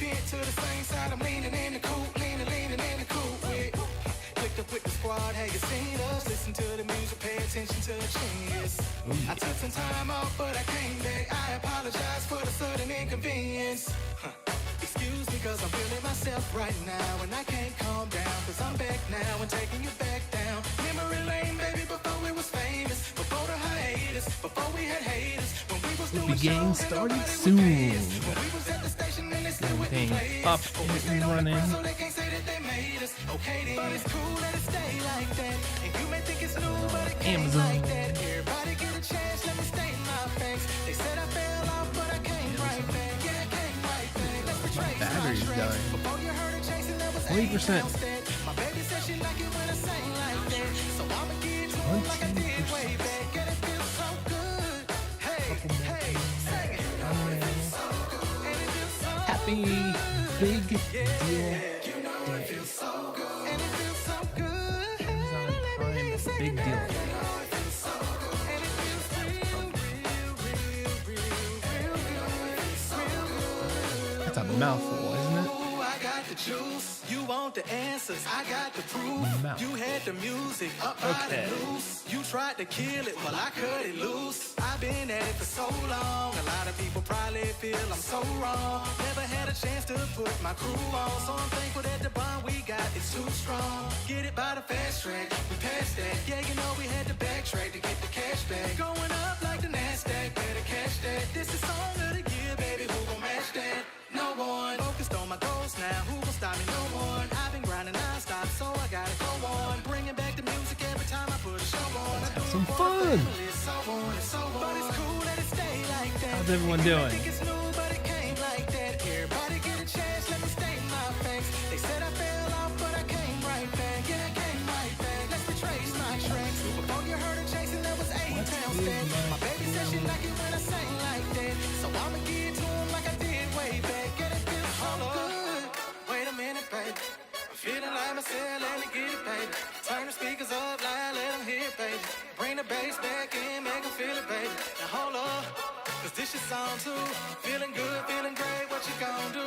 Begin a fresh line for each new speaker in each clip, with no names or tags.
bent to the same side. I'm leaning in the coupe, leaning in the coupe with. Clicked up with the squad, hey, you seen us? Listen to the music, pay attention to the genius. I took some time off, but I came back. I apologize for the sudden inconvenience. Excuse me, cause I'm feeling myself right now. And I can't calm down, cause I'm back now and taking you back down. Memory lane, baby, before we was famous. Before the hiatus, before we had haters. When we was doing
game
shows,
started soon.
when we was at the station and they still wouldn't play
Up
us. But we stayed
and
on the
running.
grind, so they can't say that they made us. Okay, then. But it's cool that it stay like that. And you may think it's new, but it came
Amazon.
like that. Everybody get a chance, let me state my facts. They said I fell off, but I came right back. Yeah, I came right back. Let's retrace my
battery's
tracks.
dying.
Before you heard her chasing, there was
20%.
my baby said she like it when I sing like that. So I'ma get to it like I did way back. And it feels so good. Hey, hey, sing it. It feels so good. And it feels so
Happy big deal
you know it feels so good. And it feels so good.
Amazon Prime big deal. That's a mouthful, isn't it?
I got the juice. You want the answers. I got the proof.
Mouth.
You had the music up by
Okay.
the loose. You tried to kill it, well I cut it loose. I've been at it for so long. A lot of people probably feel I'm so wrong. Never had a chance to put my crew on, so I'm thankful that the bond we got is too strong. Get it by the fast track. We passed that. Yeah, you know we had to backtrack to get the cash back. Going up like the Nasdaq. Better catch that. This is song of the year, baby. Who gon' match that? No one. Focused on my goals now. Who gon' stop me? No one. I've been grinding non-stop, so I gotta go on. Bringing back the music every time I put a show on. I do
Some
it for
fun.
the family, so on and so on. But it's cool that it stay like that.
How's everyone
You may
doing?
think it's new, but it came like that. Everybody get a chance, let me state my facts. They said I fell off, but I came right back. Yeah, I came right back. Let's retrace my tracks. Before you heard her chasing, there was 8 pounds dead. My baby said she like it when I sang like that. So I'ma give it to him like I did way back. Yeah, it feels so good. Wait a minute, baby. I'm feeling like myself, let me get it, baby. Turn the speakers up loud, let them hear it, baby. Bring the bass back in, make them feel it, baby. Now hold up, cause this your song too. Feeling good, feeling great, what you gon' do?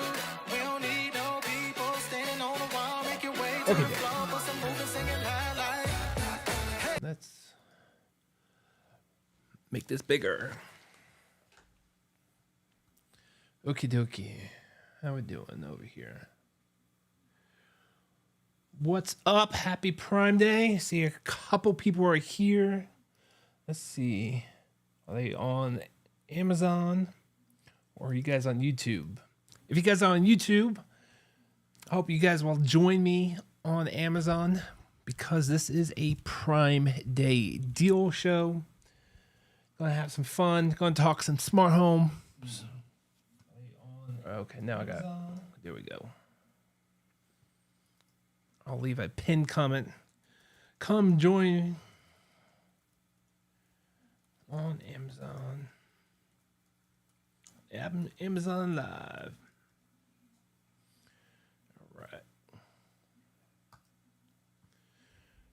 We don't need no people standing on the wall. Make your way to the floor, bust some moving, singing loud like.
Let's make this bigger. Okie dokie. How we doing over here? What's up? Happy Prime Day. See, a couple people are here. Let's see. Are they on Amazon or are you guys on YouTube? If you guys are on YouTube, I hope you guys will join me on Amazon because this is a Prime Day deal show. Gonna have some fun. Gonna talk some smart home. Okay, now I got it. There we go. I'll leave a pinned comment. Come join me on Amazon. Amazon Live. All right.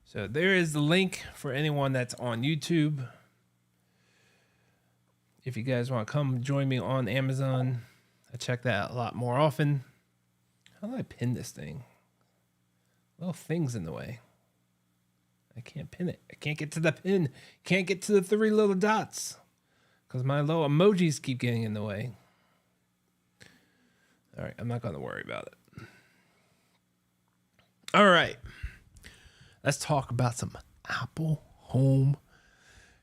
So there is the link for anyone that's on YouTube. If you guys want to come join me on Amazon, I check that out a lot more often. How do I pin this thing? Little things in the way. I can't pin it. I can't get to the pin. Can't get to the 3 little dots because my little emojis keep getting in the way. All right, I'm not going to worry about it. All right, let's talk about some Apple Home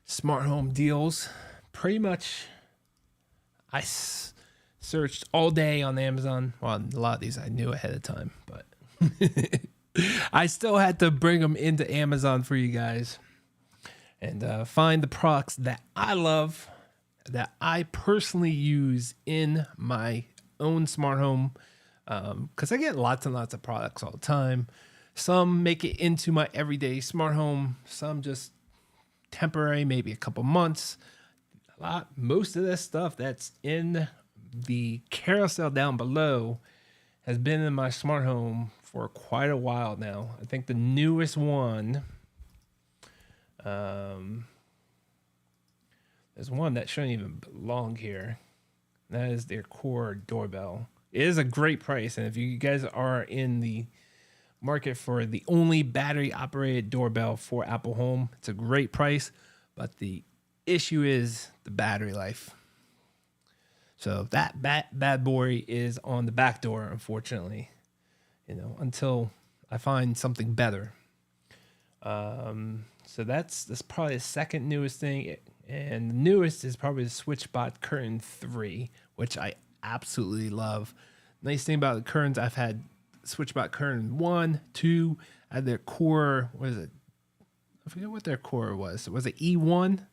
smart home deals. Pretty much, I searched all day on Amazon. Well, a lot of these I knew ahead of time, but I still had to bring them into Amazon for you guys and find the products that I love, that I personally use in my own smart home. Because I get lots and lots of products all the time. Some make it into my everyday smart home. Some just temporary, maybe a couple months. Most of this stuff that's in the carousel down below has been in my smart home for quite a while now. I think the newest one, there's one that shouldn't even belong here. That is their Core doorbell. It is a great price. And if you guys are in the market for the only battery operated doorbell for Apple Home, it's a great price. But the issue is the battery life. So that bad boy is on the back door, unfortunately, until I find something better. So that's probably the second newest thing. And the newest is probably the SwitchBot Curtain 3, which I absolutely love. Nice thing about the curtains, I've had SwitchBot Curtain 1, 2, at their core, what is it? I forget what their core was. Was it E1,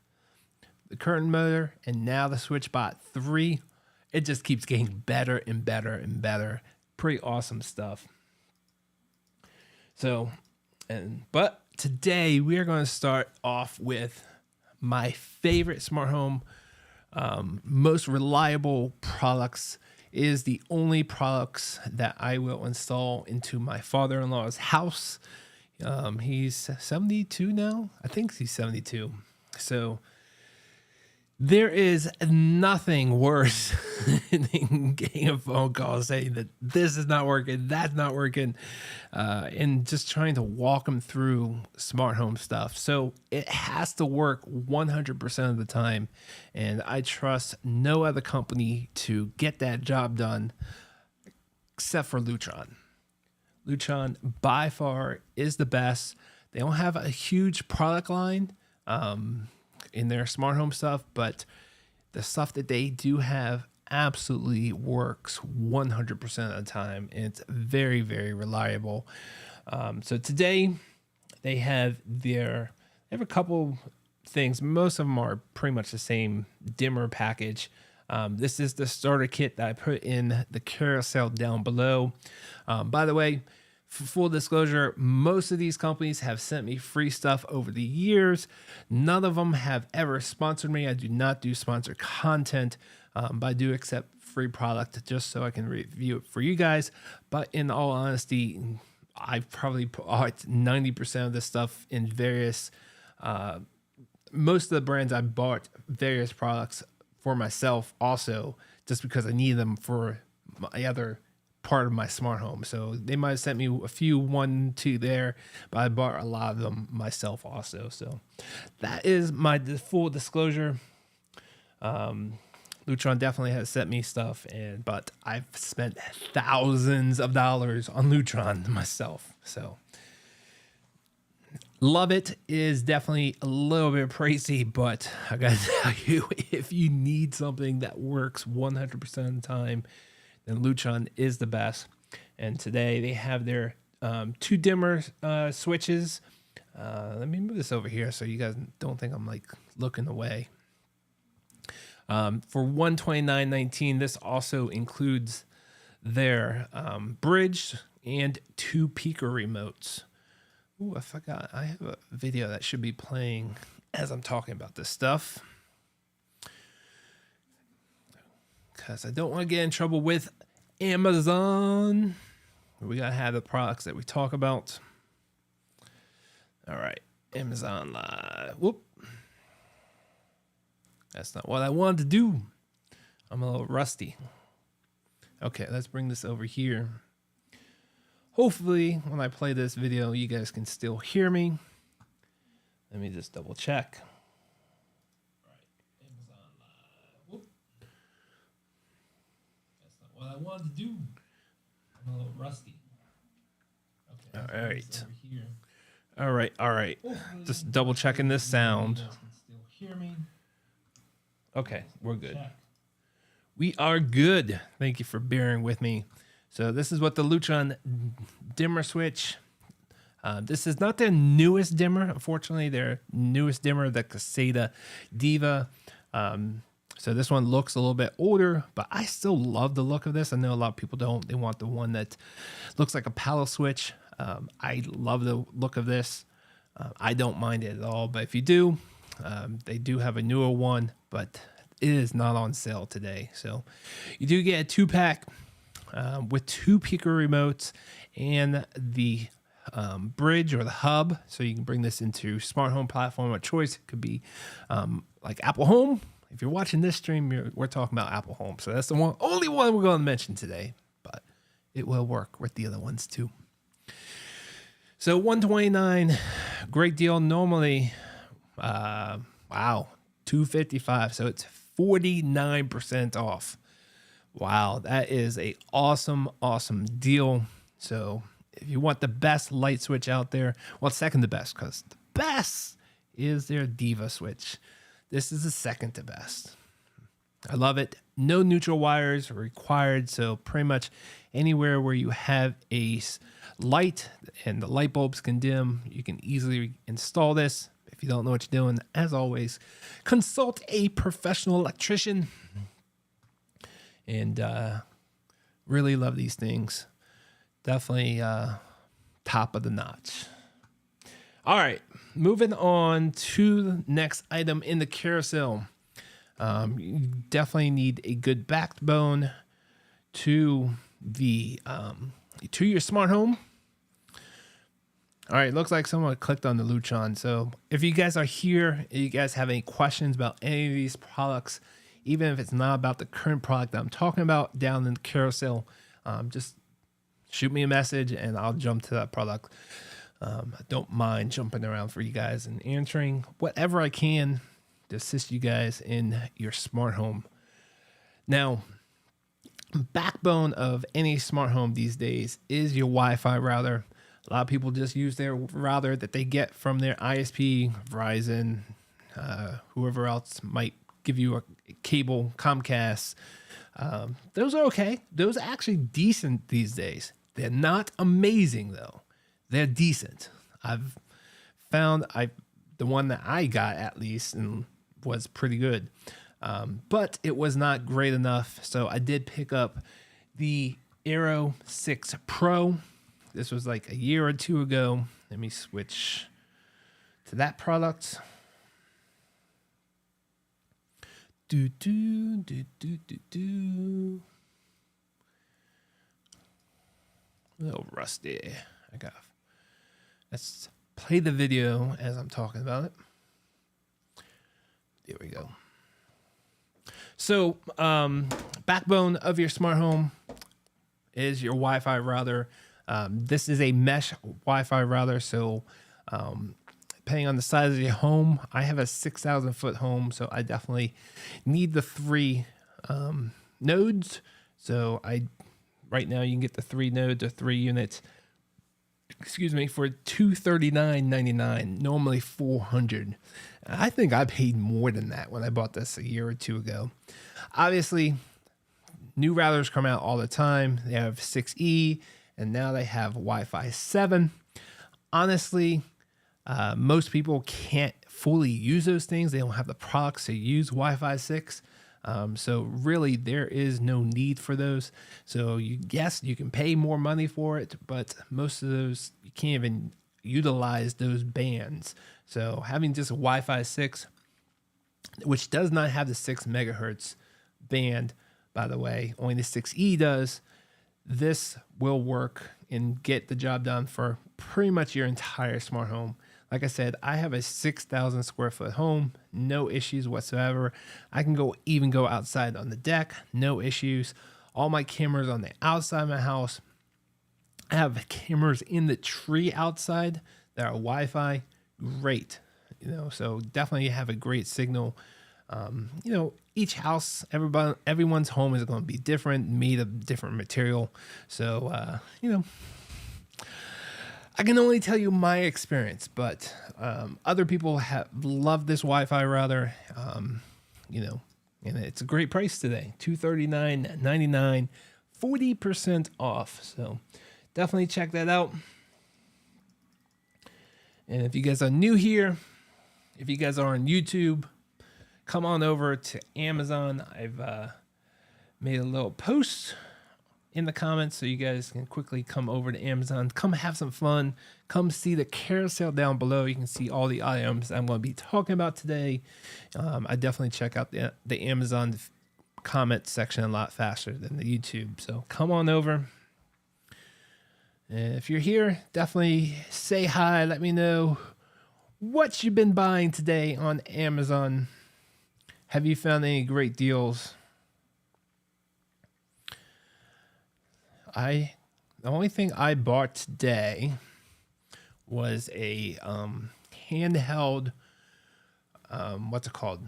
the curtain motor, and now the SwitchBot 3? It just keeps getting better and better and better. Pretty awesome stuff. But today we are going to start off with my favorite smart home, most reliable products. Is the only products that I will install into my father-in-law's house. He's 72 now. I think he's 72. So there is nothing worse than getting a phone call saying that this is not working, that's not working, and just trying to walk them through smart home stuff. So it has to work 100% of the time, and I trust no other company to get that job done except for Lutron. Lutron by far is the best. They don't have a huge product line in their smart home stuff, but the stuff that they do have absolutely works 100% of the time, and it's very, very reliable. So today they have a couple things. Most of them are pretty much the same dimmer package. This is the starter kit that I put in the carousel down below. By the way, for full disclosure, most of these companies have sent me free stuff over the years. None of them have ever sponsored me. I do not do sponsored content, but I do accept free product just so I can review it for you guys. But in all honesty, I've probably bought 90% of this stuff in various, most of the brands I bought various products for myself also, just because I need them for my other part of my smart home. So they might have sent me a few, 1, 2 there, but I bought a lot of them myself also. So that is my full disclosure. Lutron definitely has sent me stuff, but I've spent thousands of dollars on Lutron myself. So love it. Is definitely a little bit pricey, but I gotta tell you, if you need something that works 100% of the time, then Lutron is the best. And today they have their 2 dimmer switches. Let me move this over here so you guys don't think I'm like looking away. For $129.19, this also includes their bridge and 2 peaker remotes. Ooh, I forgot. I have a video that should be playing as I'm talking about this stuff, because I don't want to get in trouble with Amazon. We got to have the products that we talk about. All right. Amazon Live. Whoop. That's not what I wanted to do. I'm a little rusty. Okay, let's bring this over here. Hopefully, when I play this video, you guys can still hear me. Let me just double check. What I wanted to do. I'm a little rusty. Okay. All right. All right. Just double checking this sound. Still hear me. Okay, we're good. We are good. Thank you for bearing with me. So this is what the Lutron dimmer switch. This is not their newest dimmer. Unfortunately, their newest dimmer, the Caseta Diva. So this one looks a little bit older, but I still love the look of this. I know a lot of people don't. They want the one that looks like a paddle switch. I love the look of this. I don't mind it at all, but if you do, they do have a newer one, but it is not on sale today. So you do get a 2-pack with 2 peaker remotes and the bridge or the hub, so you can bring this into smart home platform of choice. It could be like Apple Home. If you're watching this stream, we're talking about Apple Home, so that's the only one we're going to mention today. it will work with the other ones too. So $129, great deal. Normally, wow, $255. So it's 49% off. Wow, that is a awesome deal. So if you want the best light switch out there, well, second to best, because the best is their Diva switch. This is the second to best. I love it. No neutral wires required. So pretty much anywhere where you have a light and the light bulbs can dim, you can easily install this. If you don't know what you're doing, as always, consult a professional electrician. And really love these things. Definitely top of the notch. All right, moving on to the next item in the carousel. You definitely need a good backbone to the to your smart home. All right, looks like someone clicked on the Lutron. So if you guys are here, you guys have any questions about any of these products, even if it's not about the current product that I'm talking about down in the carousel, just shoot me a message and I'll jump to that product. I don't mind jumping around for you guys and answering whatever I can to assist you guys in your smart home. Now, backbone of any smart home these days is your Wi-Fi router. A lot of people just use their router that they get from their ISP, Verizon, whoever else might give you a cable, Comcast. Those are okay. Those are actually decent these days. They're not amazing though. They're decent. I've found the one that I got at least and was pretty good. But it was not great enough. So I did pick up the Aero 6 Pro. This was like a year or two ago. Let me switch to that product. A little rusty. Let's play the video as I'm talking about it. There we go. So, backbone of your smart home is your Wi-Fi router. This is a mesh Wi-Fi router. So, depending on the size of your home, I have a 6,000 foot home, so I definitely need the 3 nodes. So right now you can get the 3 nodes or 3 units, for $239.99, normally $400. I think I paid more than that when I bought this a year or two ago. Obviously, new routers come out all the time. They have 6E, and now they have Wi-Fi 7. Honestly, most people can't fully use those things. They don't have the products to use Wi-Fi 6. So really there is no need for those. So you can pay more money for it, but most of those, you can't even utilize those bands. So having just a Wi-Fi 6, which does not have the 6 megahertz band, by the way, only the 6E does, this will work and get the job done for pretty much your entire smart home. Like I said, I have a 6,000 square foot home, no issues whatsoever. I can even go outside on the deck, no issues. All my cameras on the outside of my house. I have cameras in the tree outside that are Wi-Fi. Great, so definitely have a great signal. Each house, everyone's home is going to be different, made of different material. So, I can only tell you my experience, but other people have loved this Wi-Fi router, and it's a great price today, $239.99, 40% off. So definitely check that out. And if you guys are new here, if you guys are on YouTube, come on over to Amazon. I've made a little post in the comments so you guys can quickly come over to Amazon, come have some fun, come see the carousel down below. You can see all the items I'm going to be talking about today. I definitely check out the Amazon comment section a lot faster than the YouTube. So come on over. And if you're here, definitely say hi. Let me know what you've been buying today on Amazon. Have you found any great deals? I The only thing I bought today was a handheld, what's it called?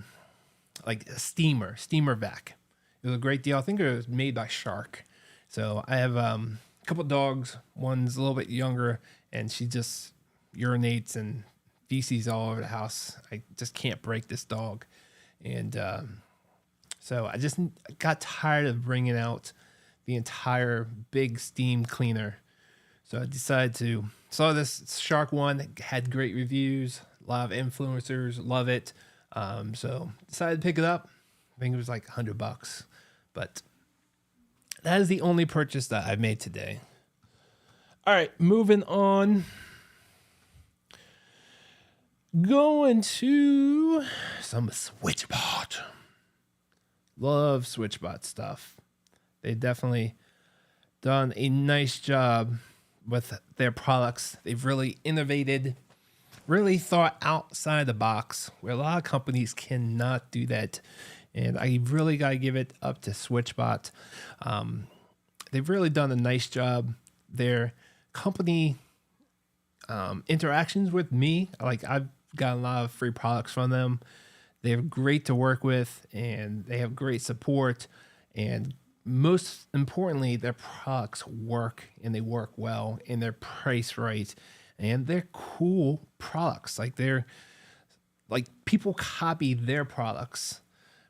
Like a steamer vac. It was a great deal. I think it was made by Shark. So I have a couple dogs. One's a little bit younger, and she just urinates and feces all over the house. I just can't break this dog. And so I just got tired of bringing out the entire big steam cleaner. So I decided to saw this Shark one that had great reviews. A lot of influencers love it. So decided to pick it up. I think it was like $100, but that is the only purchase that I've made today. All right, moving on. Going to some SwitchBot. Love SwitchBot stuff. They definitely done a nice job with their products. They've really innovated, really thought outside the box, where a lot of companies cannot do that. And I really got to give it up to SwitchBot. They've really done a nice job. Their company interactions with me, like I've got a lot of free products from them. They're great to work with, and they have great support. And most importantly, their products work, and they work well, and they're priced right, and they're cool products. Like people copy their products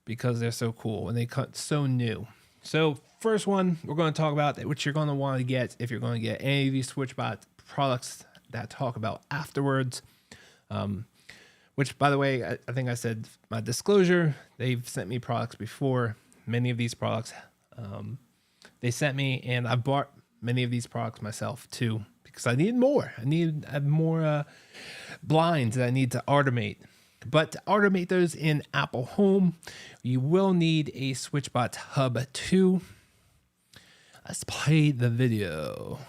because they're so cool and they cut so new. So first one we're going to talk about, which you're going to want to get if you're going to get any of these SwitchBot products that I talk about afterwards. Which, by the way, I think I said my disclosure. They've sent me products before. Many of these products they sent me, and I bought many of these products myself too because I need more. I have more blinds that I need to automate. But to automate those in Apple Home, you will need a SwitchBot Hub 2. Let's play the video.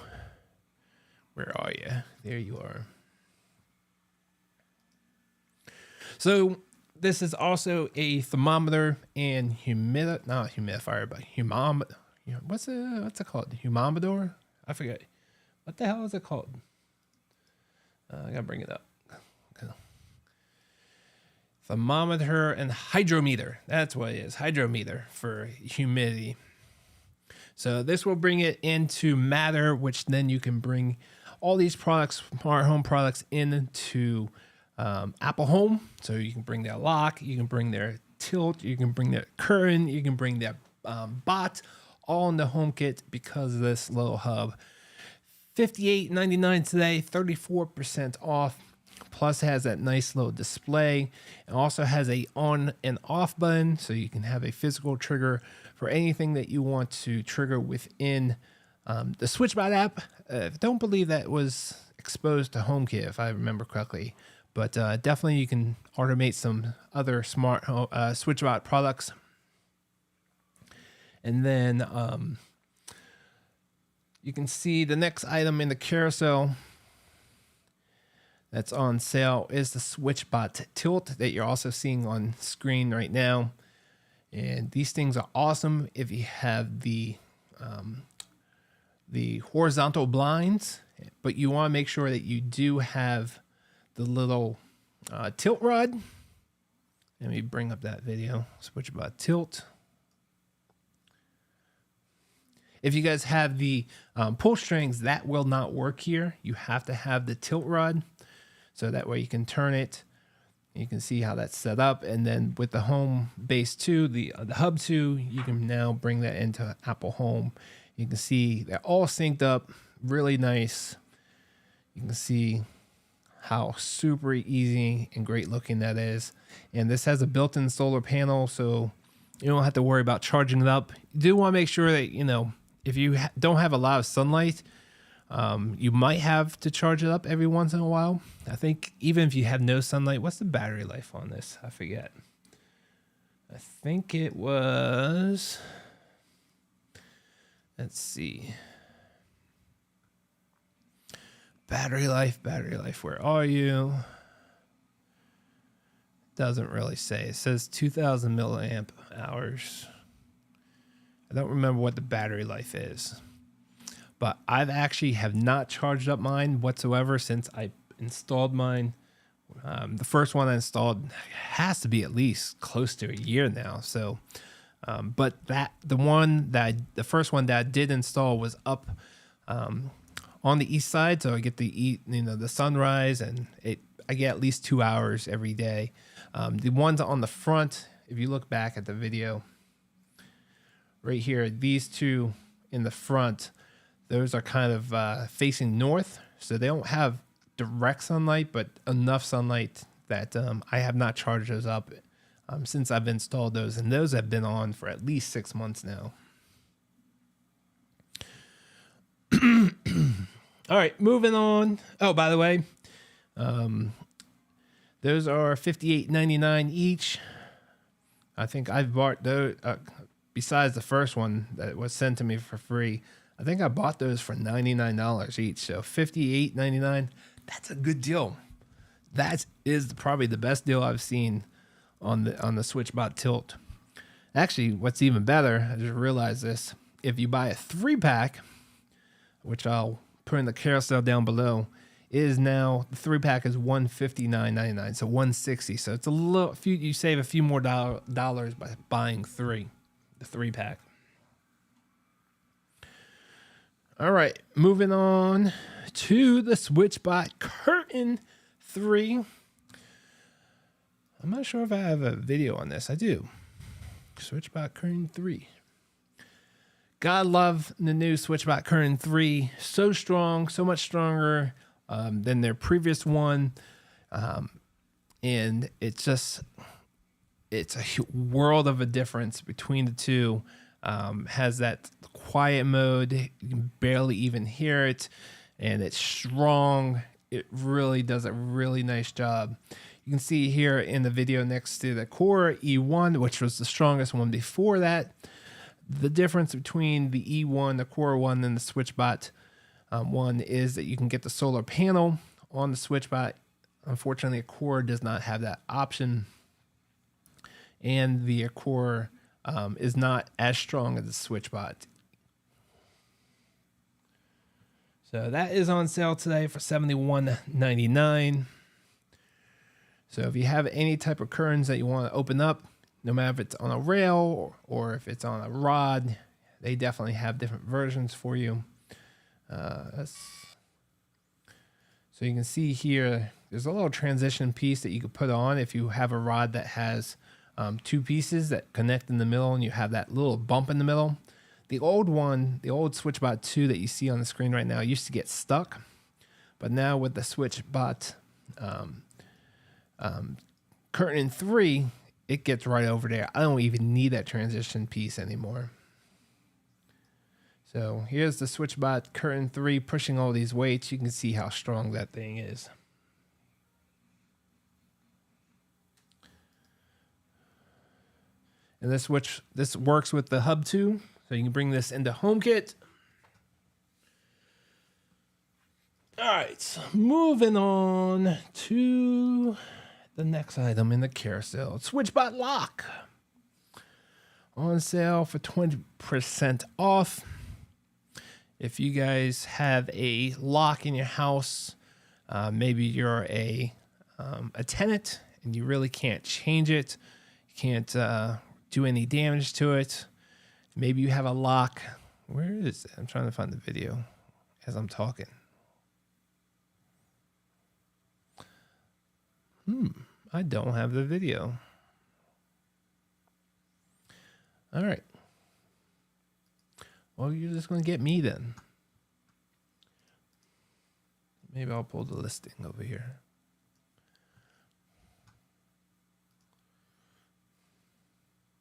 Where are you? There you are. So this is also a thermometer and not humidifier, but what's it called? Humidor? I forget. What the hell is it called? I gotta bring it up. Okay. Thermometer and hydrometer. That's what it is. Hydrometer for humidity. So this will bring it into Matter, which then you can bring all these products, smart home products, into Apple Home. So you can bring their lock, you can bring their tilt, you can bring their curtain, you can bring their bot, all in the HomeKit because of this little hub. $58.99 today, 34% off. Plus it has that nice little display. It also has a on and off button, so you can have a physical trigger for anything that you want to trigger within the SwitchBot app. Don't believe that was exposed to HomeKit, if I remember correctly. But definitely you can automate some other smart SwitchBot products. And then you can see the next item in the carousel that's on sale is the SwitchBot Tilt that you're also seeing on screen right now. And these things are awesome if you have the horizontal blinds, but you want to make sure that you do have the little tilt rod. Let me bring up that video. SwitchBot Tilt. If you guys have the pull strings, that will not work here. You have to have the tilt rod, so that way you can turn it. You can see how that's set up, and then with the Home Base 2, the Hub 2, you can now bring that into Apple Home. You can see they're all synced up, really nice. You can see how super easy and great looking that is. And this has a built-in solar panel, so you don't have to worry about charging it up. You do want to make sure that, if you don't have a lot of sunlight, you might have to charge it up every once in a while. I think even if you have no sunlight, what's the battery life on this? I forget. I think it was, let's see. Battery life, where are you? Doesn't really say. It says 2,000 milliamp hours. I don't remember what the battery life is. but I've actually have not charged up mine whatsoever since I installed mine. The first one I installed has to be at least close to a year now. So, but the first one that I did install was up on the east side, so I get the sunrise, and I get at least 2 hours every day. The ones on the front, if you look back at the video right here, these two in the front, those are kind of facing north, so they don't have direct sunlight, but enough sunlight that I have not charged those up since I've installed those, and those have been on for at least 6 months now. All right, moving on. Oh, by the way, those are $58.99 each. I think I've bought those, besides the first one that was sent to me for free, I think I bought those for $99 each. So $58.99, that's a good deal. That is probably the best deal I've seen on the SwitchBot Tilt. Actually, what's even better, I just realized this, if you buy a 3-pack, which I'll put in the carousel down below, is now the 3-pack is $159.99, so $160. So it's a little you save a few more dollars by buying the 3-pack. All right, moving on to the SwitchBot Curtain 3. I'm not sure if I have a video on this. I do. SwitchBot Curtain 3. God love the new SwitchBot Curtain 3. So strong, so much stronger than their previous one. And it's a world of a difference between the two. Has that quiet mode. You can barely even hear it. And it's strong. It really does a really nice job. You can see here in the video next to the Core E1, which was the strongest one before that. The difference between the E1, the Core 1, and the SwitchBot 1 is that you can get the solar panel on the SwitchBot. Unfortunately, a Core does not have that option. And the Core is not as strong as the SwitchBot. So that is on sale today for $71.99. So if you have any type of curtains that you want to open up, no matter if it's on a rail or if it's on a rod, they definitely have different versions for you. So you can see here, there's a little transition piece that you could put on if you have a rod that has 2 pieces that connect in the middle and you have that little bump in the middle. The old one, the old SwitchBot 2 that you see on the screen right now used to get stuck. But now with the SwitchBot Curtain 3, it gets right over there. I don't even need that transition piece anymore. So here's the SwitchBot Curtain 3 pushing all these weights. You can see how strong that thing is. And this works with the hub too. So you can bring this into HomeKit. All right, moving on to the next item in the carousel. SwitchBot Lock. On sale for 20% off. If you guys have a lock in your house, maybe you're a tenant and you really can't change it. You can't do any damage to it. Maybe you have a lock. Where is it? I'm trying to find the video as I'm talking. I don't have the video. All right. Well, you're just going to get me then. Maybe I'll pull the listing over here.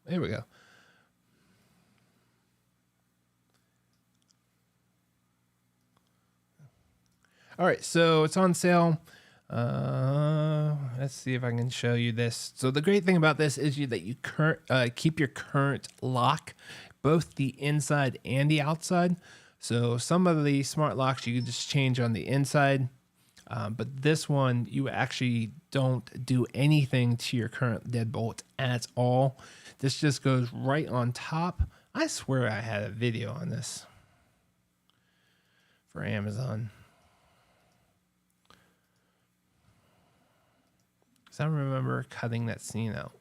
There we go. All right, so it's on sale. Let's see if I can show you this. So the great thing about this is that you keep your current lock, both the inside and the outside. So some of the smart locks you can just change on the inside, but this one you actually don't do anything to your current deadbolt at all. This just goes right on top. I swear I had a video on this. for Amazon. Because I remember cutting that scene out.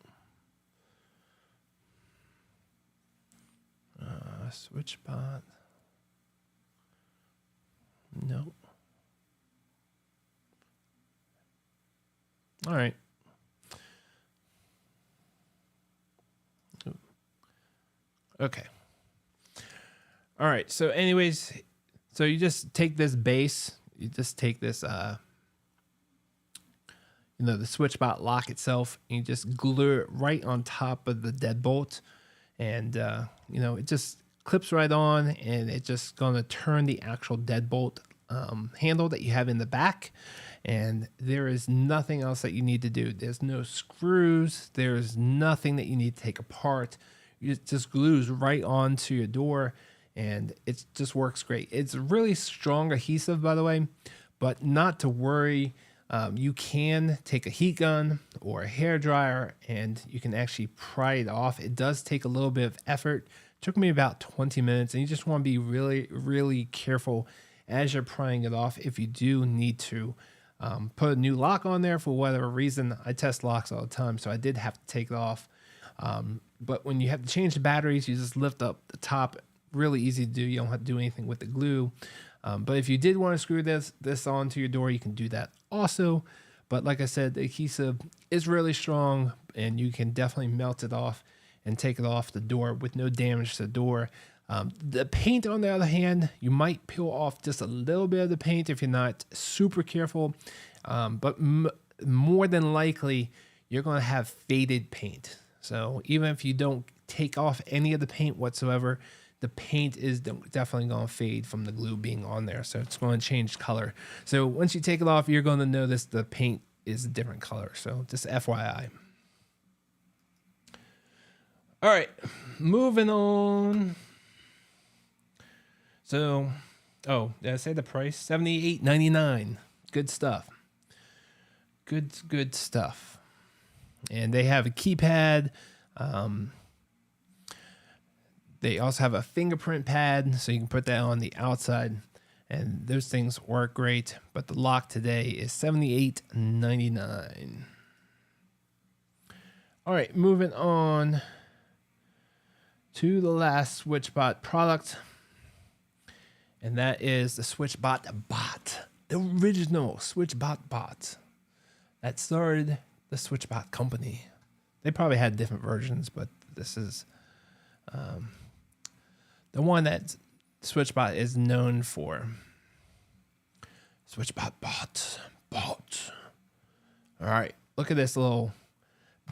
SwitchBot. Nope. All right. Okay. All right. So anyways, so you just take this base, you just take this, the SwitchBot lock itself, and you just glue it right on top of the deadbolt. And, it just clips right on, and it's just going to turn the actual deadbolt handle that you have in the back. And there is nothing else that you need to do. There's no screws. There's nothing that you need to take apart. It just glues right onto your door, and it just works great. It's a really strong adhesive, by the way, but not to worry. You can take a heat gun or a hair dryer, and you can actually pry it off. It does take a little bit of effort. It took me about 20 minutes, and you just want to be really, really careful as you're prying it off. If you do need to put a new lock on there for whatever reason, I test locks all the time, so I did have to take it off. But when you have to change the batteries, you just lift up the top. Really easy to do. You don't have to do anything with the glue. But if you did want to screw this onto your door, you can do that also. But like I said, the adhesive is really strong, and you can definitely melt it off and take it off the door with no damage to the door. The paint, on the other hand, you might peel off just a little bit of the paint if you're not super careful. But more than likely, you're going to have faded paint. So even if you don't take off any of the paint whatsoever, the paint is definitely going to fade from the glue being on there. So it's going to change color. So once you take it off, you're going to notice the paint is a different color. So just FYI. All right, moving on. So, did I say the price? $78.99. Good stuff. Good stuff. And they have a keypad. They also have a fingerprint pad, so you can put that on the outside, and those things work great. But the lock today is $78.99. All right, moving on to the last SwitchBot product, and that is the SwitchBot Bot, the original SwitchBot Bot that started the SwitchBot company. They probably had different versions, but this is the one that SwitchBot is known for. SwitchBot Bot. All right, look at this little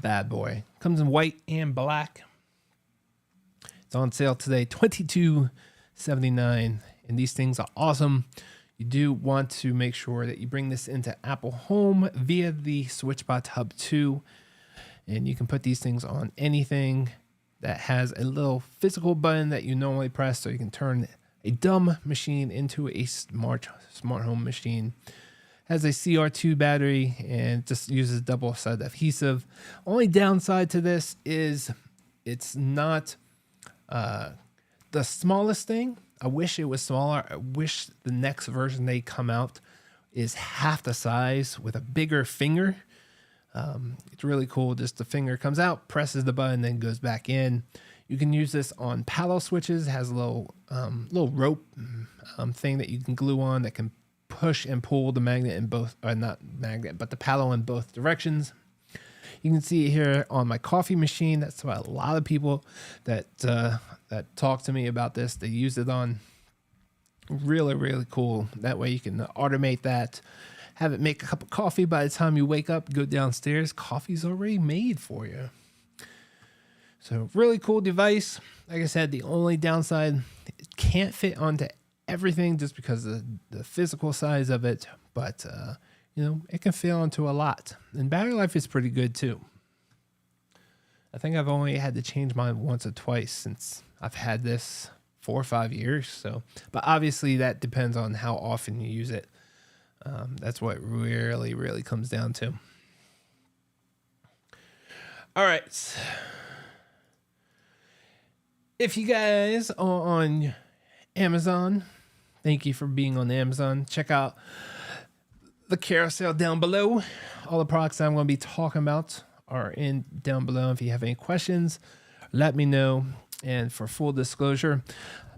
bad boy. Comes in white and black. It's on sale today, $22.79, and these things are awesome. You do want to make sure that you bring this into Apple Home via the SwitchBot Hub 2, and you can put these things on anything that has a little physical button that you normally press, so you can turn a dumb machine into a smart home machine. Has a CR2 battery and just uses double-sided adhesive. Only downside to this is it's not the smallest thing. I wish it was smaller. I wish the next version they come out is half the size with a bigger finger. It's really cool. Just the finger comes out, presses the button, then goes back in. You can use this on paddle switches. It has a little rope thing that you can glue on that can push and pull the magnet in both, or not magnet, but the paddle in both directions. You can see it here on my coffee machine. That's why a lot of people that talk to me about this, they use it on. Really, really cool. That way you can automate that. Have it make a cup of coffee. By the time you wake up, go downstairs, coffee's already made for you. So really cool device. Like I said, the only downside, it can't fit onto everything just because of the physical size of it. But, it can fit onto a lot. And battery life is pretty good too. I think I've only had to change mine once or twice since I've had this 4 or 5 years. So, but obviously that depends on how often you use it. That's what really, really comes down to. All right. If you guys are on Amazon, thank you for being on Amazon. Check out the carousel down below. All the products I'm going to be talking about are in down below. If you have any questions, let me know. And for full disclosure,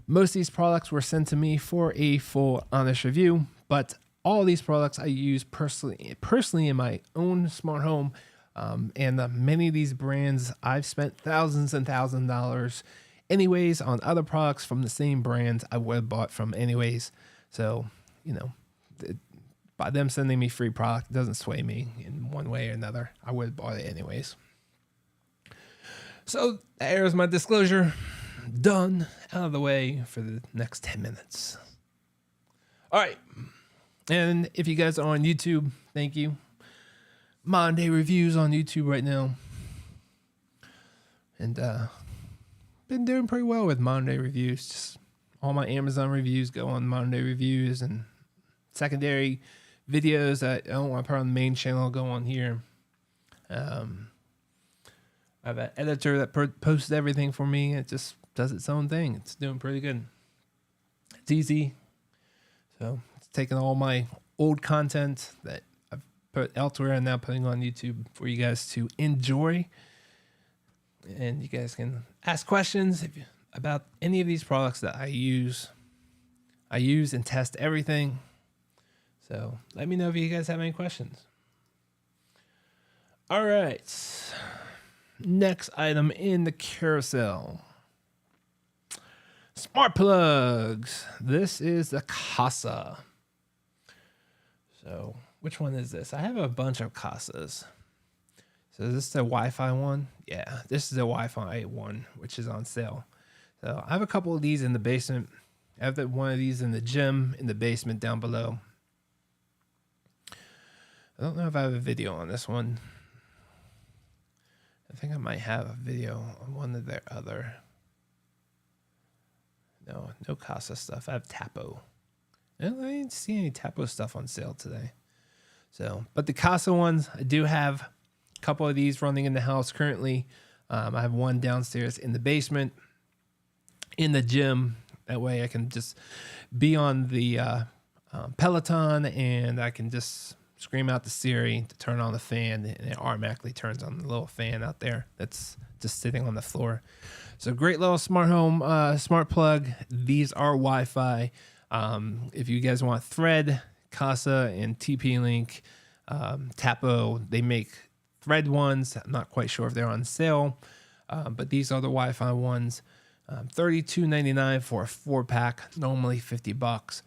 most of these products were sent to me for a full honest review, but all these products I use personally in my own smart home. And many of these brands I've spent thousands and thousands of dollars anyways on other products from the same brands I would have bought from anyways. So, by them sending me free product, it doesn't sway me in one way or another. I would have bought it anyways. So there's my disclosure. Done, out of the way for the next 10 minutes. All right. And if you guys are on YouTube, thank you. Modern Day Reviews on YouTube right now. And been doing pretty well with Modern Day Reviews. Just all my Amazon reviews go on Modern Day Reviews, and secondary videos that I don't want to put on the main channel go on here. I have an editor that posts everything for me. It just does its own thing. It's doing pretty good. It's easy. So it's taking all my old content that I've put elsewhere and now putting on YouTube for you guys to enjoy. And you guys can ask questions about any of these products that I use. I use and test everything. So let me know if you guys have any questions. All right. Next item in the carousel. Smart plugs. This is the Casa. So which one is this? I have a bunch of Casas. So is this the Wi-Fi one? Yeah, this is the Wi-Fi one, which is on sale. So I have a couple of these in the basement. I have one of these in the gym in the basement down below. I don't know if I have a video on this one. I think I might have a video on one of their other. No Casa stuff. I have Tapo. I didn't see any Tapo stuff on sale today. So, but the Casa ones, I do have a couple of these running in the house currently. I have one downstairs in the basement, in the gym. That way I can just be on the Peloton, and I can just scream out to Siri to turn on the fan, and it automatically turns on the little fan out there that's just sitting on the floor. So great little smart home, smart plug. These are Wi-Fi. If you guys want Thread, Casa, and TP-Link, Tapo, they make Thread ones. I'm not quite sure if they're on sale, but these are the Wi-Fi ones. $32.99 for a 4-pack, normally $50.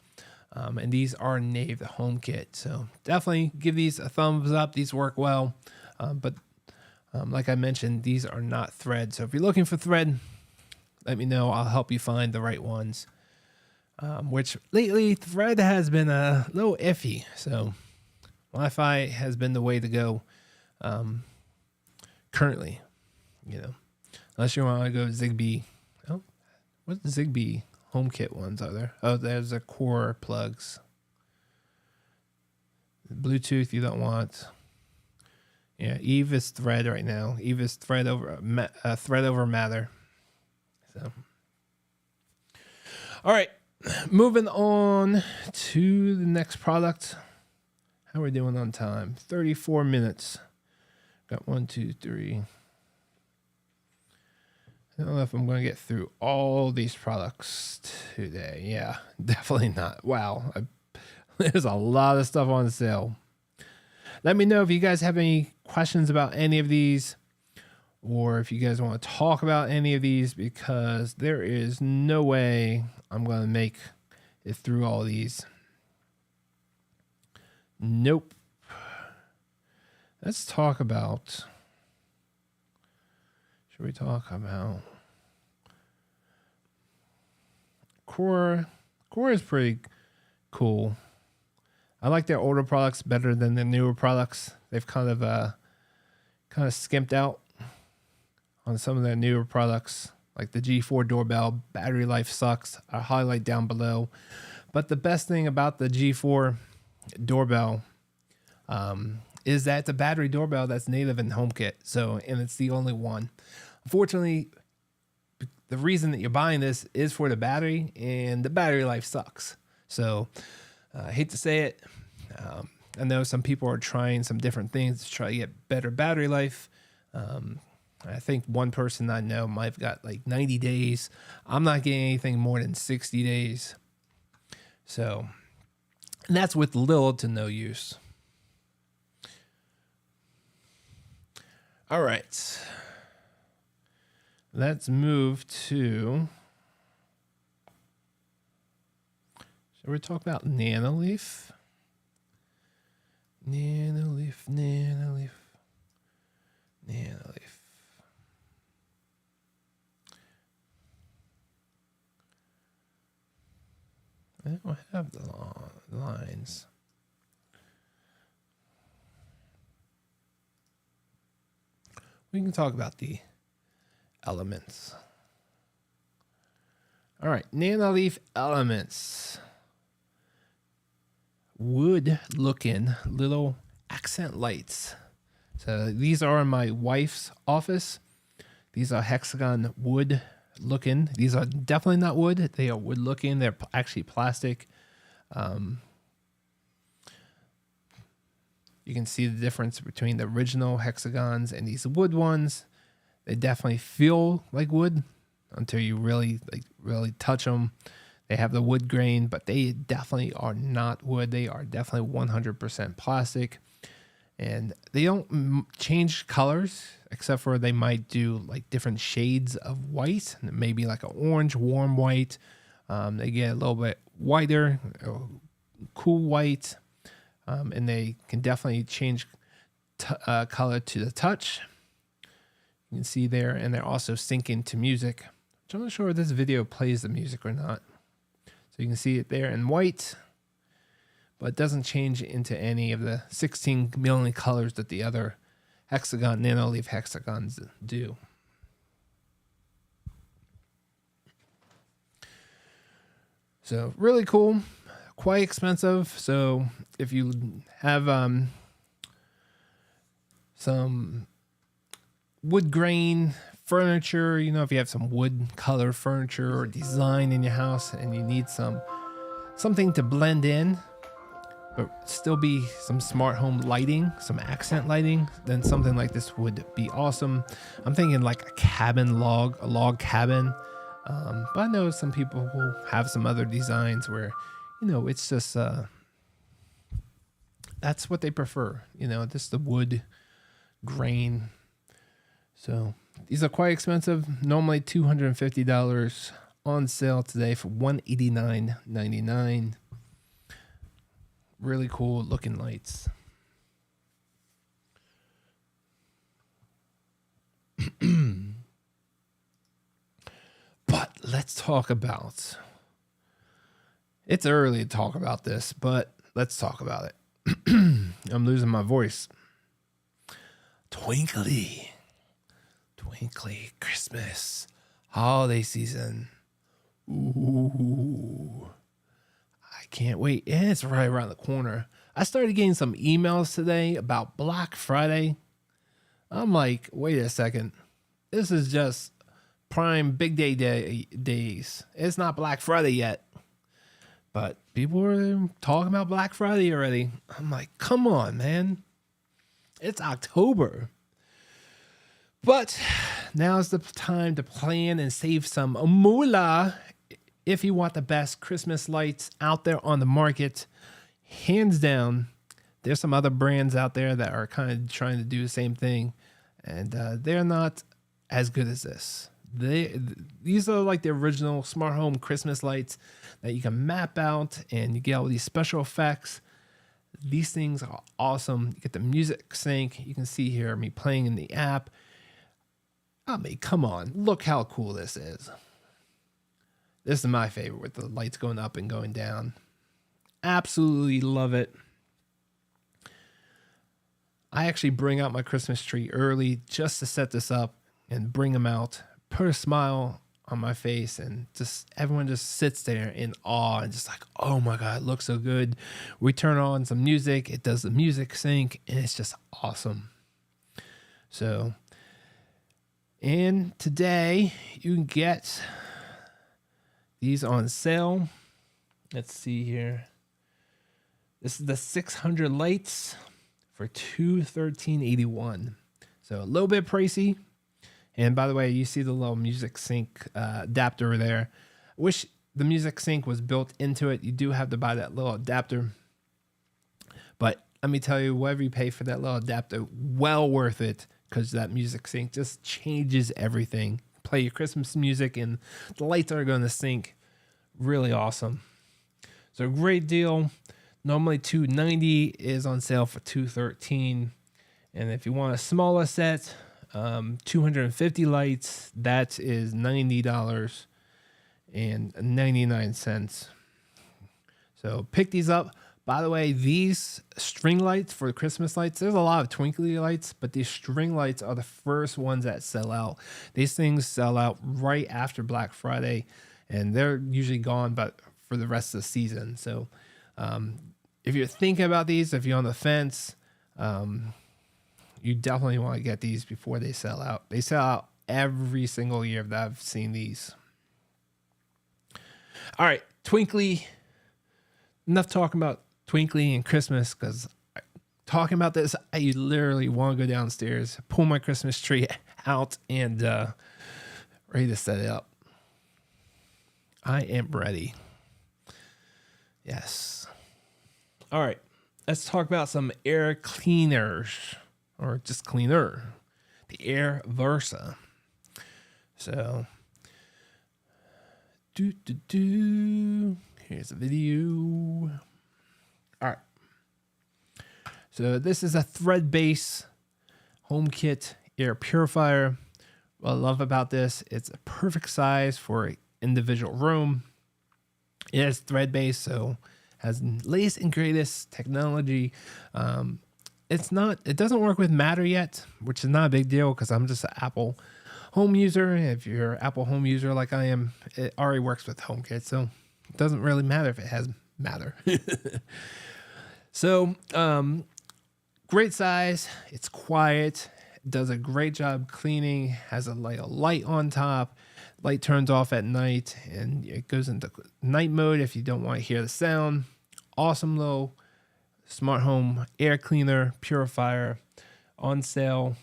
And these are Nave the home kit. So definitely give these a thumbs up. These work well. But like I mentioned, these are not Thread. So if you're looking for Thread, let me know. I'll help you find the right ones. Which lately Thread has been a little iffy. So Wi-Fi has been the way to go currently. Unless you want to go Zigbee. Oh, what Zigbee HomeKit ones are there? Oh, there's the core plugs. Bluetooth you don't want. Yeah, Eve is Thread right now. Eve is Thread over Matter. So, all right, moving on to the next product. How are we doing on time? 34 minutes. Got 1, 2, 3. I don't know if I'm going to get through all these products today. Yeah, definitely not. Wow. There's a lot of stuff on sale. Let me know if you guys have any questions about any of these, or if you guys want to talk about any of these, because there is no way I'm going to make it through all these. Nope. Let's talk about... Should we talk about Core? Core is pretty cool. I like their older products better than the newer products. They've kind of skimped out on some of their newer products, like the G4 doorbell. Battery life sucks. I'll highlight down below. But the best thing about the G4 doorbell is that it's a battery doorbell that's native in HomeKit. So, and it's the only one. Unfortunately, the reason that you're buying this is for the battery, and the battery life sucks. So I hate to say it. I know some people are trying some different things to try to get better battery life. I think one person I know might have got like 90 days. I'm not getting anything more than 60 days. So, and that's with little to no use. All right. Let's move to... Shall we talk about Nanoleaf? Nanoleaf. I don't have the lines. We can talk about the elements. All right, Nanoleaf elements. Wood looking little accent lights. So these are in my wife's office. These are hexagon wood looking. These are definitely not wood. They are wood looking. They're actually plastic. You can see the difference between the original hexagons and these wood ones. They definitely feel like wood until you really touch them. They have the wood grain, but they definitely are not wood. They are definitely 100% plastic. And they don't change colors, except for they might do like different shades of white, maybe like an orange, warm white. They get a little bit whiter, cool white, and they can definitely change color to the touch. You can see there, and they're also syncing to music, which I'm not sure if this video plays the music or not. So you can see it there in white, but it doesn't change into any of the 16 million colors that the other hexagon Nanoleaf hexagons do. So really cool, quite expensive. So if you have some wood grain furniture, you know, if you have some wood color furniture or design in your house and you need something to blend in, but still be some smart home lighting, some accent lighting, then something like this would be awesome. I'm thinking like a log cabin. But I know some people will have some other designs where, you know, it's just, that's what they prefer, you know, just the wood grain. So these are quite expensive. Normally $250, on sale today for $189.99. Really cool looking lights. But let's talk about, it's early to talk about this, but let's talk about it. I'm losing my voice. Twinkly Christmas holiday season. Ooh, I can't wait. And it's right around the corner. I started getting some emails today about Black Friday. I'm like, wait a second. This is just Prime Big days. It's not Black Friday yet. But people are talking about Black Friday already. I'm like, come on, man. It's October. But now's the time to plan and save some moolah if you want the best Christmas lights out there on the market. Hands down, there's some other brands out there that are kind of trying to do the same thing, and they're not as good as this. These are like the original smart home Christmas lights that you can map out, and you get all these special effects. These things are awesome. You get the music sync. You can see here me playing in the app. I mean, come on. Look how cool this is. This is my favorite with the lights going up and going down. Absolutely love it. I actually bring out my Christmas tree early just to set this up and bring them out. Put a smile on my face, and just everyone just sits there in awe and just like, oh my God, it looks so good. We turn on some music. It does the music sync, and it's just awesome. So, and today you can get these on sale. Let's see here. This is the 600 lights for $213.81. So a little bit pricey. And by the way, you see the little music sync adapter there. I wish the music sync was built into it. You do have to buy that little adapter. But let me tell you, whatever you pay for that little adapter, well worth it, because that music sync just changes everything. Play your Christmas music and the lights are going to sync. Really awesome. So great deal. Normally $290 is on sale for $213. And if you want a smaller set, 250 lights, that is $90.99. So pick these up. By the way, these string lights for Christmas lights, there's a lot of twinkly lights, but these string lights are the first ones that sell out. These things sell out right after Black Friday, and they're usually gone but for the rest of the season. So if you're thinking about these, if you're on the fence, you definitely want to get these before they sell out. They sell out every single year that I've seen these. All right, twinkly. Enough talking about twinkly and Christmas, because talking about this, I literally want to go downstairs, pull my Christmas tree out, and ready to set it up. I am ready. Yes. All right, let's talk about some air cleaners, or just cleaner. The Air Versa. So, here's a video. All right. So this is a thread base home kit air purifier. What I love about this, it's a perfect size for an individual room. It is thread based, so has latest and greatest technology. It doesn't work with Matter yet, which is not a big deal because I'm just an Apple home user. If you're an Apple home user like I am, it already works with HomeKit, so it doesn't really matter if it has Matter. So, great size. It's quiet. Does a great job cleaning. Has a light on top. Light turns off at night, and it goes into night mode if you don't want to hear the sound. Awesome little smart home air cleaner purifier, on sale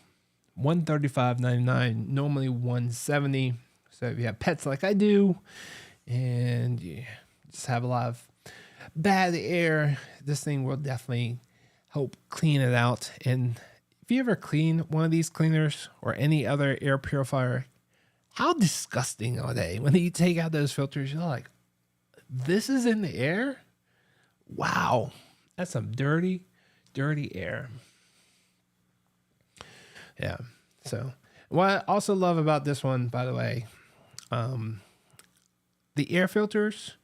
$135.99, normally $170. So if you have pets like I do, and you just have a lot of bad air, this thing will definitely help clean it out. And if you ever clean one of these cleaners or any other air purifier, how disgusting are they? When you take out those filters, you're like, this is in the air? Wow. That's some dirty, dirty air. Yeah. So what I also love about this one, by the way, the air filters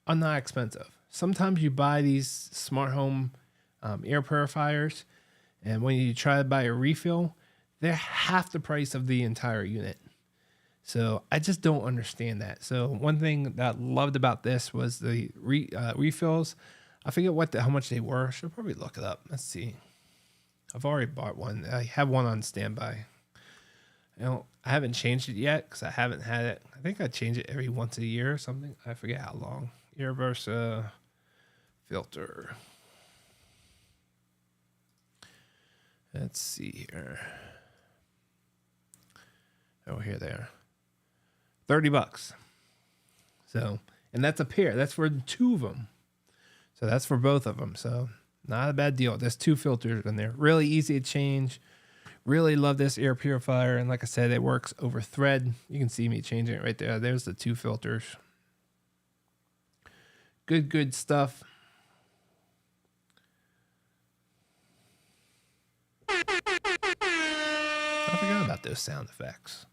are not expensive. Sometimes you buy these smart home air purifiers, and when you try to buy a refill, they're half the price of the entire unit. So I just don't understand that. So one thing that I loved about this was the refills. I forget how much they were. Should probably look it up. Let's see. I've already bought one. I have one on standby. I haven't changed it yet because I haven't had it. I think I change it every once a year or something. I forget how long. Air Versa filter. Let's see here. Oh, here they are. $30. So, and that's a pair. That's for two of them. So that's for both of them. So not a bad deal. There's two filters in there. Really easy to change. Really love this air purifier. And like I said, it works over thread. You can see me changing it right there. There's the two filters. Good stuff. I forgot about those sound effects.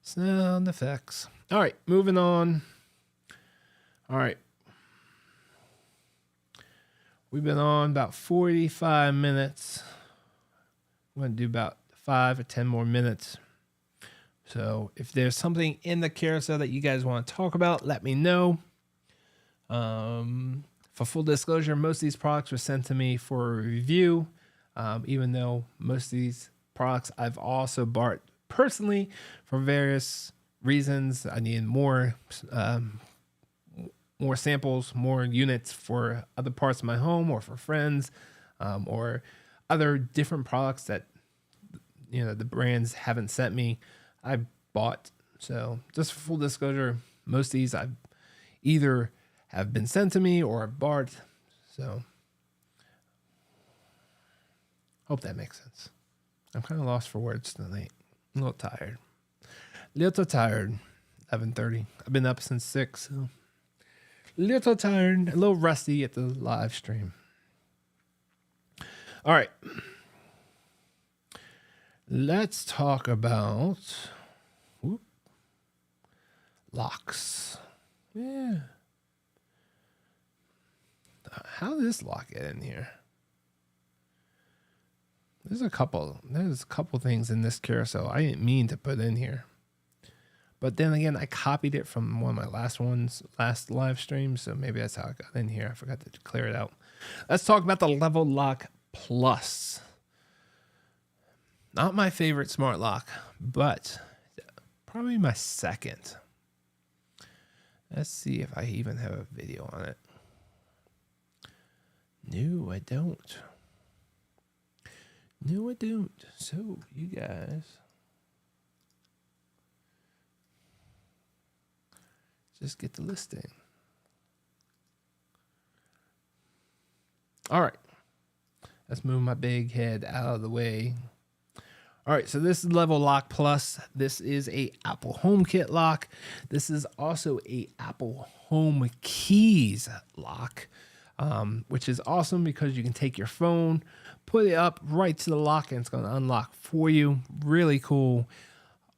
Sound effects. All right, moving on. All right. We've been on about 45 minutes. I'm going to do about 5 or 10 more minutes. So if there's something in the carousel that you guys want to talk about, let me know. For full disclosure, most of these products were sent to me for a review, even though most of these products I've also bought personally for various reasons. I needed more more samples, more units for other parts of my home or for friends, or other different products that, you know, the brands haven't sent me, I bought. So just for full disclosure, most of these I've either have been sent to me or I've bought. So hope that makes sense. I'm kind of lost for words tonight. I'm a little tired. 11:30. I've been up since 6. So little tired, a little rusty at the live stream. All right. Let's talk about locks. Yeah. How did this lock get in here? There's a couple things in this carousel I didn't mean to put in here. But then again, I copied it from one of my last live streams, so maybe that's how it got in here. I forgot to clear it out. Let's talk about the Level Lock Plus. Not my favorite smart lock, but probably my second. Let's see if I even have a video on it. No, I don't. So, you guys, just get the listing. All right. Let's move my big head out of the way. All right, so this is Level Lock Plus. This is a Apple HomeKit lock. This is also a Apple Home Keys lock, which is awesome because you can take your phone, put it up right to the lock, and it's going to unlock for you. Really cool.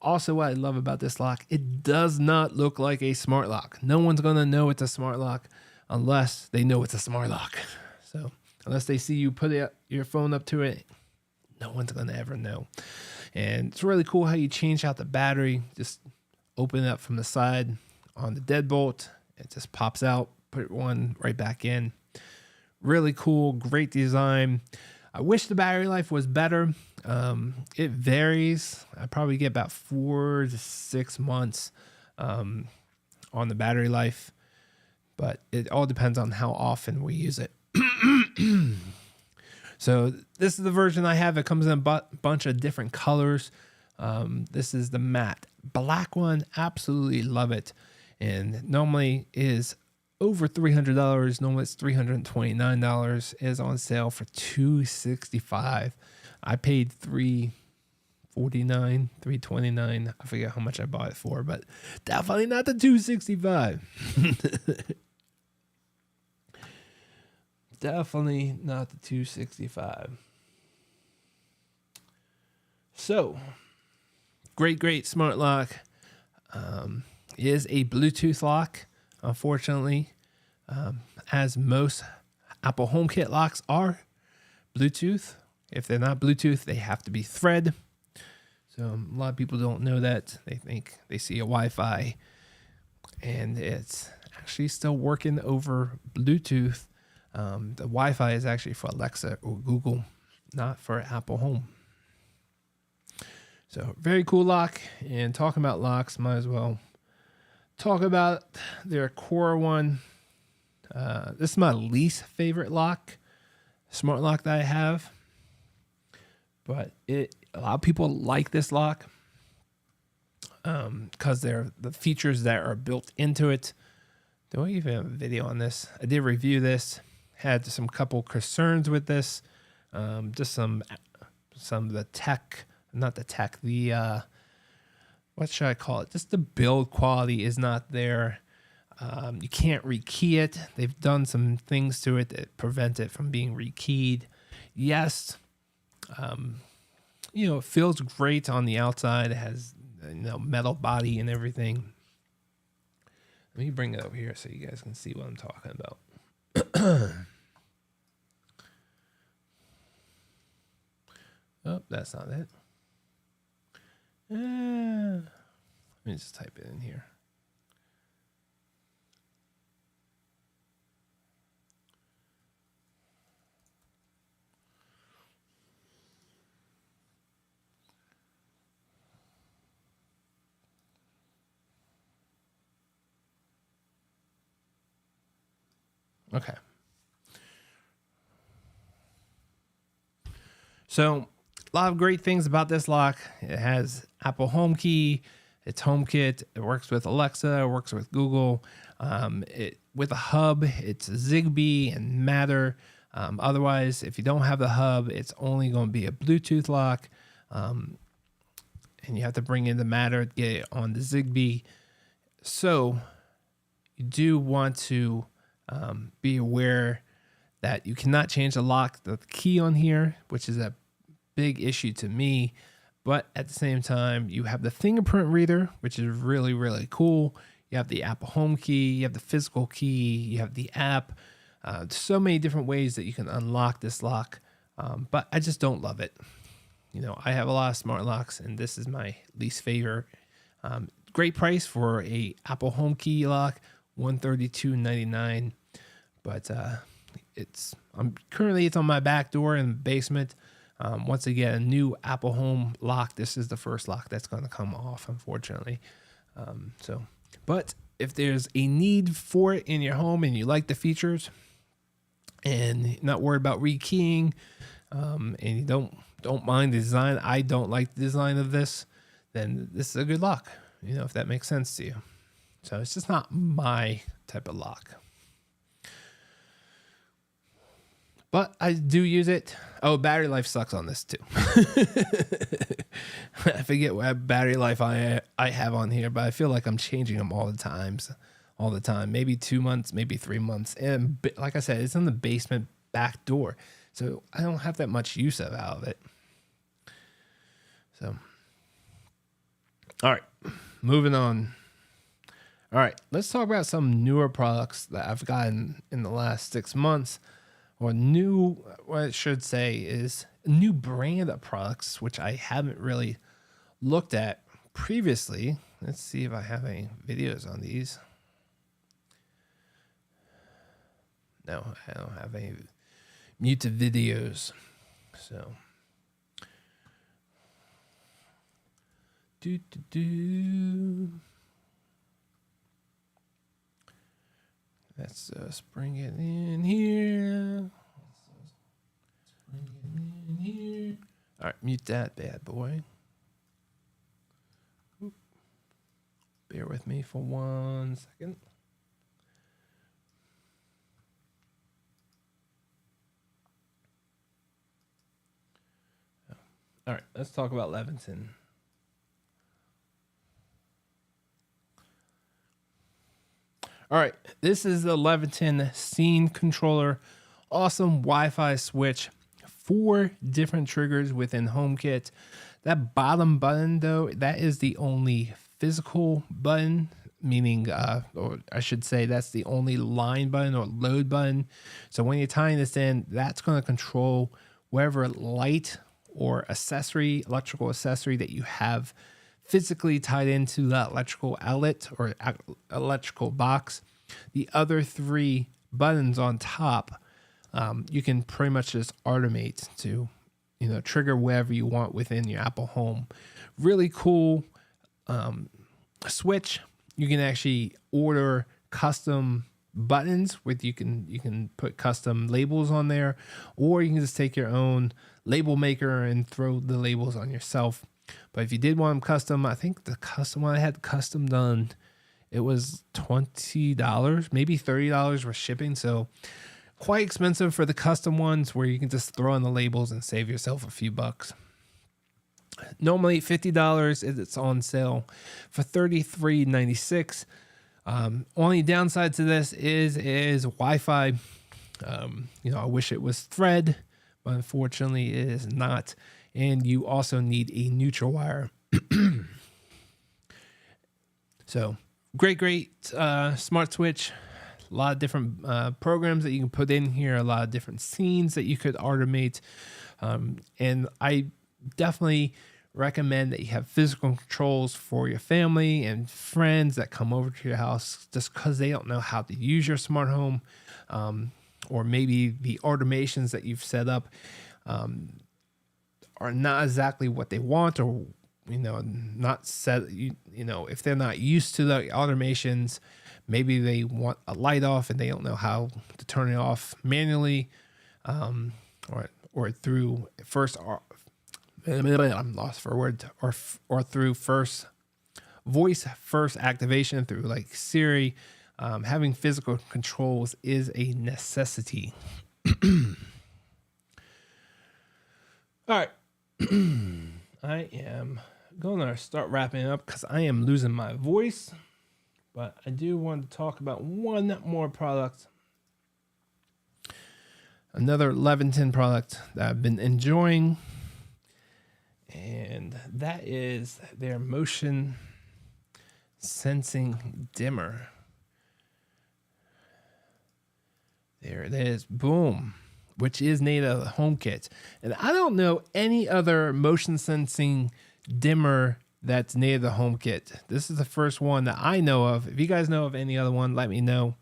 Also, what I love about this lock, it does not look like a smart lock. No one's going to know it's a smart lock unless they know it's a smart lock. So unless they see you put your phone up to it, no one's going to ever know. And it's really cool how you change out the battery. Just open it up from the side on the deadbolt. It just pops out. Put one right back in. Really cool. Great design. I wish the battery life was better. It varies. I probably get about 4 to 6 months on the battery life. But it all depends on how often we use it. So this is the version I have. It comes in a bunch of different colors. This is the matte black one. Absolutely love it. And normally is over $300. Normally it's $329. It is on sale for $265. I paid $349, $329. I forget how much I bought it for, but definitely not the $265. Definitely not the $265. So, great smart lock. Is a Bluetooth lock, unfortunately, as most Apple HomeKit locks are Bluetooth. If they're not Bluetooth, they have to be Thread. So a lot of people don't know that. They think they see a Wi-Fi, and it's actually still working over Bluetooth. The Wi-Fi is actually for Alexa or Google, not for Apple Home. So very cool lock. And talking about locks, might as well talk about their core one. This is my least favorite lock, smart lock that I have. But a lot of people like this lock because they're the features that are built into it. Do I even have a video on this? I did review this. Had some couple concerns with this. Just some of the tech, not the tech, the what should I call it? Just the build quality is not there. You can't rekey it. They've done some things to it that prevent it from being rekeyed. Yes, it feels great on the outside. It has metal body and everything. Let me bring it over here so you guys can see what I'm talking about. Oh, that's not it. Let me just type it in here. Okay. So a lot of great things about this lock. It has Apple HomeKey. It's HomeKit. It works with Alexa. It works with Google. With a hub, it's Zigbee and Matter. Otherwise, if you don't have the hub, it's only going to be a Bluetooth lock. And you have to bring in the Matter to get it on the Zigbee. So you do want to be aware that you cannot change the key on here, which is a big issue to me. But at the same time, you have the fingerprint reader, which is really, really cool. You have the Apple Home key, you have the physical key, you have the app. So many different ways that you can unlock this lock. But I just don't love it. You know, I have a lot of smart locks, and this is my least favorite. Great price for a Apple Home key lock, $132.99. But it's on my back door in the basement. Once I get a new Apple Home lock, this is the first lock that's going to come off, unfortunately. But if there's a need for it in your home and you like the features and you're not worried about rekeying, and you don't mind the design, I don't like the design of this, then this is a good lock, you know, if that makes sense to you. So it's just not my type of lock. But I do use it. Oh, battery life sucks on this too. I forget what battery life I have on here, but I feel like I'm changing them all the time. Maybe 2 months, maybe 3 months. And like I said, it's in the basement back door, so I don't have that much use out of it. So, all right, moving on. All right, let's talk about some newer products that I've gotten in the last 6 months. Or what I should say is a new brand of products, which I haven't really looked at previously. Let's see if I have any videos on these. No, I don't have any muted videos. So, let's bring it in here. All right, mute that bad boy. Oop. Bear with me for 1 second. All right, let's talk about Levinson. All right, this is the Levinson Scene Controller. Awesome Wi-Fi switch. 4 different triggers within HomeKit. That bottom button, though, that is the only physical button, meaning, or I should say, that's the only line button or load button. So when you're tying this in, that's going to control whatever light or electrical accessory that you have physically tied into that electrical outlet or electrical box. The other 3 buttons on top, you can pretty much just automate to, you know, trigger whatever you want within your Apple Home. Really cool switch. You can actually order custom buttons with you can put custom labels on there, or you can just take your own label maker and throw the labels on yourself. But if you did want them custom, I think the custom one I had custom done, it was $20, maybe $30 with shipping. So quite expensive for the custom ones where you can just throw on the labels and save yourself a few bucks. Normally $50, it's on sale for $33.96. Only downside to this is Wi-Fi. You know, I wish it was Thread, but unfortunately it is not. And you also need a neutral wire. So great smart switch. A lot of different programs that you can put in here, a lot of different scenes that you could automate. And I definitely recommend that you have physical controls for your family and friends that come over to your house just because they don't know how to use your smart home, or maybe the automations that you've set up are not exactly what they want, or not set. You know, if they're not used to the automations, maybe they want a light off and they don't know how to turn it off manually, or through first. I'm lost for words. Or through voice first activation through like Siri. Having physical controls is a necessity. All right. I am going to start wrapping up because I am losing my voice. But I do want to talk about one more product. Another Leviton product that I've been enjoying. And that is their motion sensing dimmer. There it is. Boom. Which is native to HomeKit. And I don't know any other motion sensing dimmer that's native to HomeKit. This is the first one that I know of. If you guys know of any other one, let me know.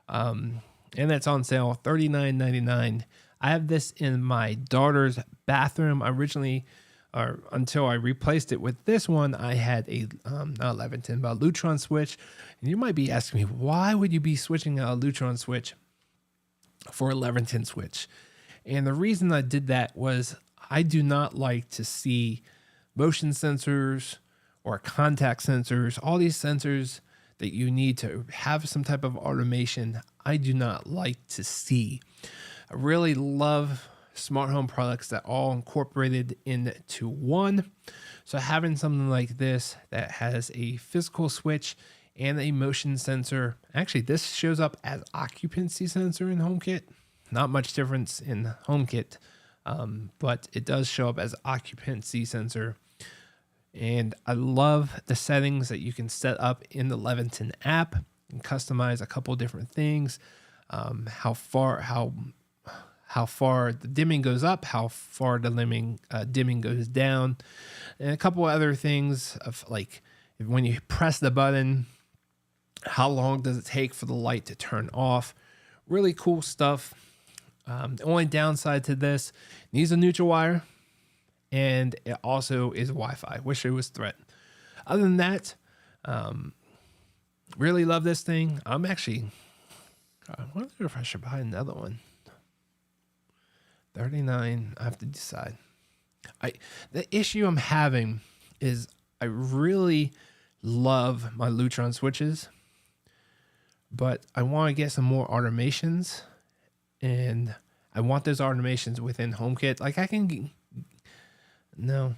And that's on sale, $39.99. I have this in my daughter's bathroom. Until I replaced it with this one, I had a not Leviton, but a Lutron switch. And you might be asking me, why would you be switching out a Lutron switch for a Leviton switch? And the reason I did that was I do not like to see motion sensors or contact sensors, all these sensors that you need to have some type of automation. I do not like to see. I really love smart home products that all incorporated into one. So having something like this that has a physical switch and a motion sensor. Actually, this shows up as occupancy sensor in HomeKit. Not much difference in HomeKit, but it does show up as occupancy sensor. And I love the settings that you can set up in the Leviton app and customize a couple different things. How far the dimming goes up, how far the dimming goes down, and a couple other things of like when you press the button, how long does it take for the light to turn off? Really cool stuff. The only downside to this, it needs a neutral wire, and it also is Wi-Fi. Wish it was Thread. Other than that, really love this thing. I wonder if I should buy another one. $39. I have to decide. The issue I'm having is I really love my Lutron switches, but I want to get some more automations, and I want those automations within HomeKit. Like I can, no,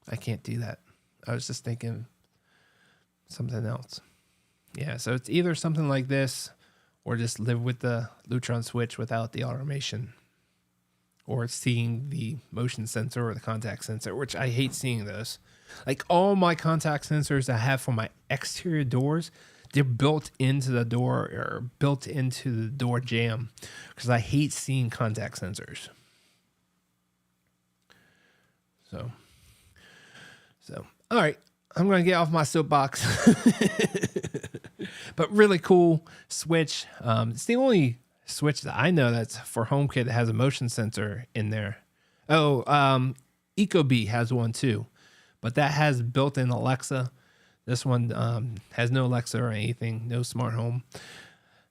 I can't do that. I was just thinking something else. Yeah, so it's either something like this or just live with the Lutron switch without the automation, or seeing the motion sensor or the contact sensor, which I hate seeing those. Like all my contact sensors I have for my exterior doors, they're built into the door or built into the door jamb because I hate seeing contact sensors. So, all right, I'm going to get off my soapbox. But really cool switch. It's the only switch that I know that's for HomeKit that has a motion sensor in there. Ecobee has one too, but that has built-in Alexa. This one has no Alexa or anything, no smart home.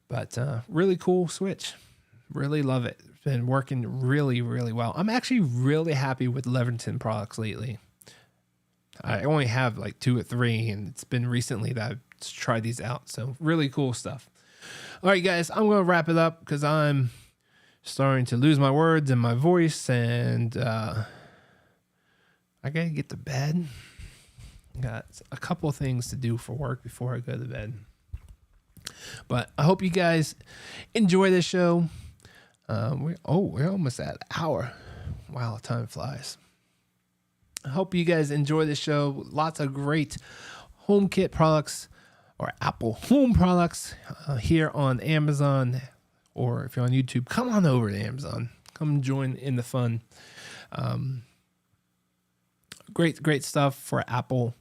But really cool switch. Really love it. It's been working really, really well. I'm actually really happy with Leviton products lately. I only have like 2 or 3, and it's been recently that I've tried these out. So really cool stuff. All right, guys, I'm going to wrap it up because I'm starting to lose my words and my voice, and I got to get to bed. Got a couple of things to do for work before I go to bed. But I hope you guys enjoy this show. We're almost at an hour. Wow, time flies. I hope you guys enjoy the show. Lots of great HomeKit products or Apple Home products here on Amazon, or if you're on YouTube, come on over to Amazon. Come join in the fun. Great stuff for Apple.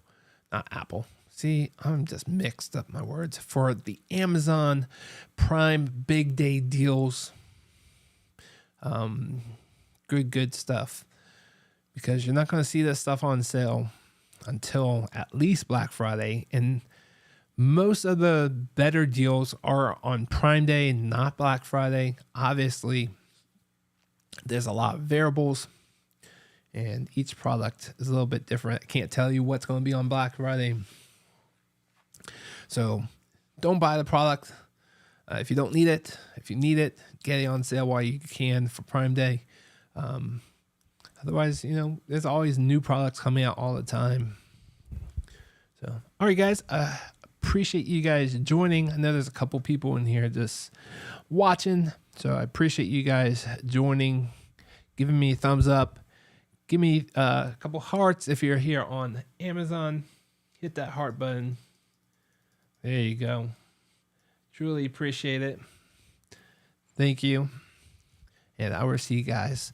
Not Apple. See, I'm just mixed up my words. For the Amazon Prime Big Day deals. Good stuff. Because you're not going to see this stuff on sale until at least Black Friday. And most of the better deals are on Prime Day, not Black Friday. Obviously, there's a lot of variables, and each product is a little bit different. I can't tell you what's going to be on Black Friday. So don't buy the product if you don't need it. If you need it, get it on sale while you can for Prime Day. Otherwise, there's always new products coming out all the time. So, all right, guys. Appreciate you guys joining. I know there's a couple people in here just watching. So I appreciate you guys joining, giving me a thumbs up. Give me a couple hearts if you're here on Amazon. Hit that heart button. There you go. Truly appreciate it. Thank you. And I will see you guys.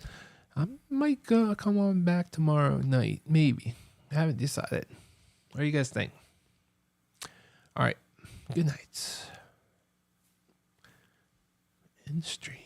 I might come on back tomorrow night. Maybe. I haven't decided. What do you guys think? All right. Good night. End stream.